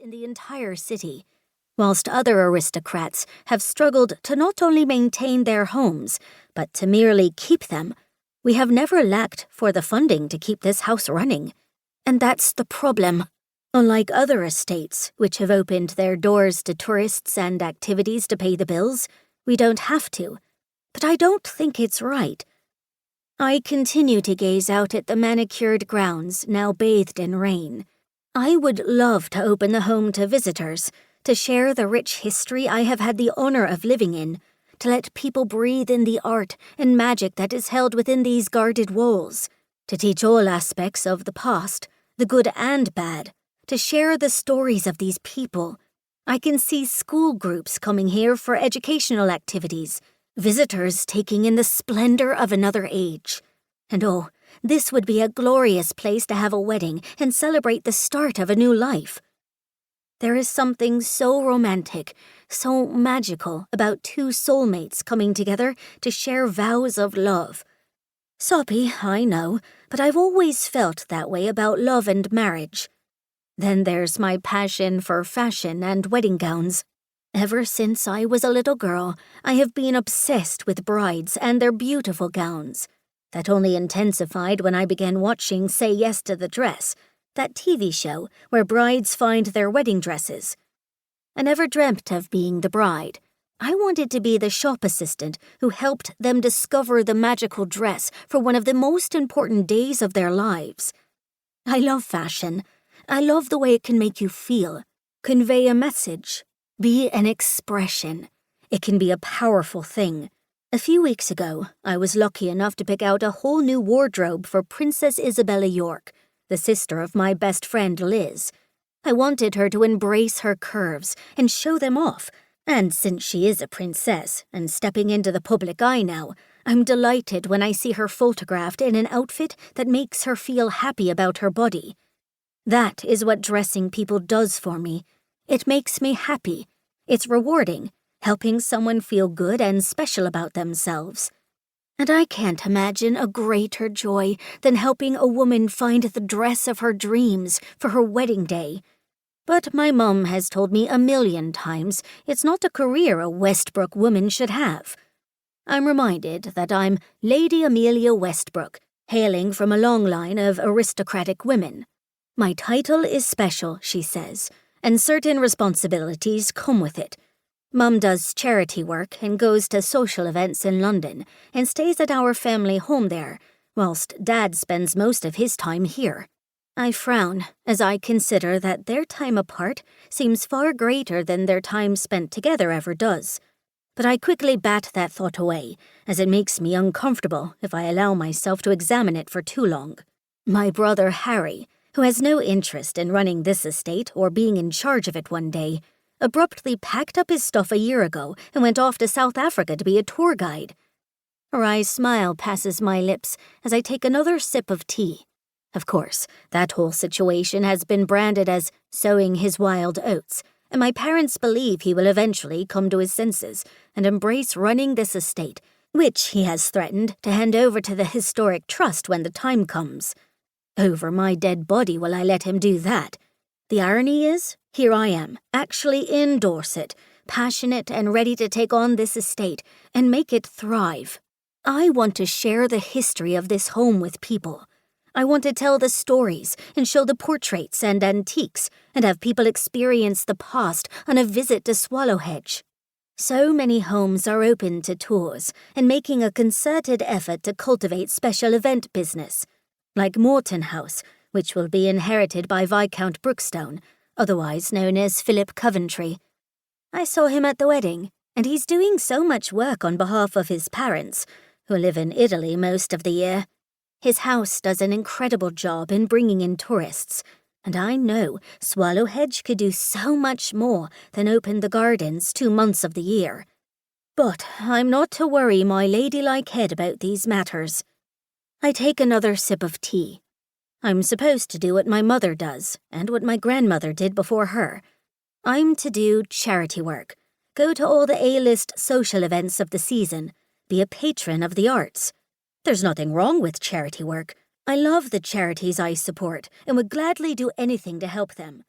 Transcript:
in the entire city, whilst other aristocrats have struggled to not only maintain their homes, but to merely keep them. We have never lacked for the funding to keep this house running. And that's the problem. Unlike other estates, which have opened their doors to tourists and activities to pay the bills, we don't have to. But I don't think it's right. I continue to gaze out at the manicured grounds now bathed in rain. I would love to open the home to visitors, to share the rich history I have had the honor of living in, to let people breathe in the art and magic that is held within these guarded walls, to teach all aspects of the past, the good and bad, to share the stories of these people. I can see school groups coming here for educational activities, visitors taking in the splendor of another age. And oh, this would be a glorious place to have a wedding and celebrate the start of a new life. There is something so romantic, so magical about two soulmates coming together to share vows of love. Soppy, I know, but I've always felt that way about love and marriage. Then there's my passion for fashion and wedding gowns. Ever since I was a little girl, I have been obsessed with brides and their beautiful gowns. That only intensified when I began watching Say Yes to the Dress, that TV show where brides find their wedding dresses. I never dreamt of being the bride. I wanted to be the shop assistant who helped them discover the magical dress for one of the most important days of their lives. I love fashion. I love the way it can make you feel, convey a message, be an expression. It can be a powerful thing. A few weeks ago, I was lucky enough to pick out a whole new wardrobe for Princess Isabella York, the sister of my best friend Liz. I wanted her to embrace her curves and show them off, and since she is a princess and stepping into the public eye now, I'm delighted when I see her photographed in an outfit that makes her feel happy about her body. That is what dressing people does for me. It makes me happy. It's rewarding, helping someone feel good and special about themselves. And I can't imagine a greater joy than helping a woman find the dress of her dreams for her wedding day. But my mum has told me 1,000,000 times it's not a career a Westbrook woman should have. I'm reminded that I'm Lady Amelia Westbrook, hailing from a long line of aristocratic women. My title is special, she says, and certain responsibilities come with it. Mum does charity work and goes to social events in London and stays at our family home there, whilst Dad spends most of his time here. I frown as I consider that their time apart seems far greater than their time spent together ever does. But I quickly bat that thought away, as it makes me uncomfortable if I allow myself to examine it for too long. My brother Harry, who has no interest in running this estate or being in charge of it one day, abruptly packed up his stuff a year ago and went off to South Africa to be a tour guide. A wry smile passes my lips as I take another sip of tea. Of course, that whole situation has been branded as sowing his wild oats, and my parents believe he will eventually come to his senses and embrace running this estate, which he has threatened to hand over to the Historic Trust when the time comes. Over my dead body will I let him do that. The irony is, here I am, actually in Dorset, passionate and ready to take on this estate and make it thrive. I want to share the history of this home with people. I want to tell the stories and show the portraits and antiques and have people experience the past on a visit to Swallowhedge. So many homes are open to tours and making a concerted effort to cultivate special event business, like Morton House, which will be inherited by Viscount Brookstone, otherwise known as Philip Coventry. I saw him at the wedding, and he's doing so much work on behalf of his parents, who live in Italy most of the year. His house does an incredible job in bringing in tourists, and I know Swallowhedge could do so much more than open the gardens 2 months of the year. But I'm not to worry my ladylike head about these matters. I take another sip of tea. I'm supposed to do what my mother does, and what my grandmother did before her. I'm to do charity work, go to all the A-list social events of the season, be a patron of the arts. There's nothing wrong with charity work. I love the charities I support and would gladly do anything to help them.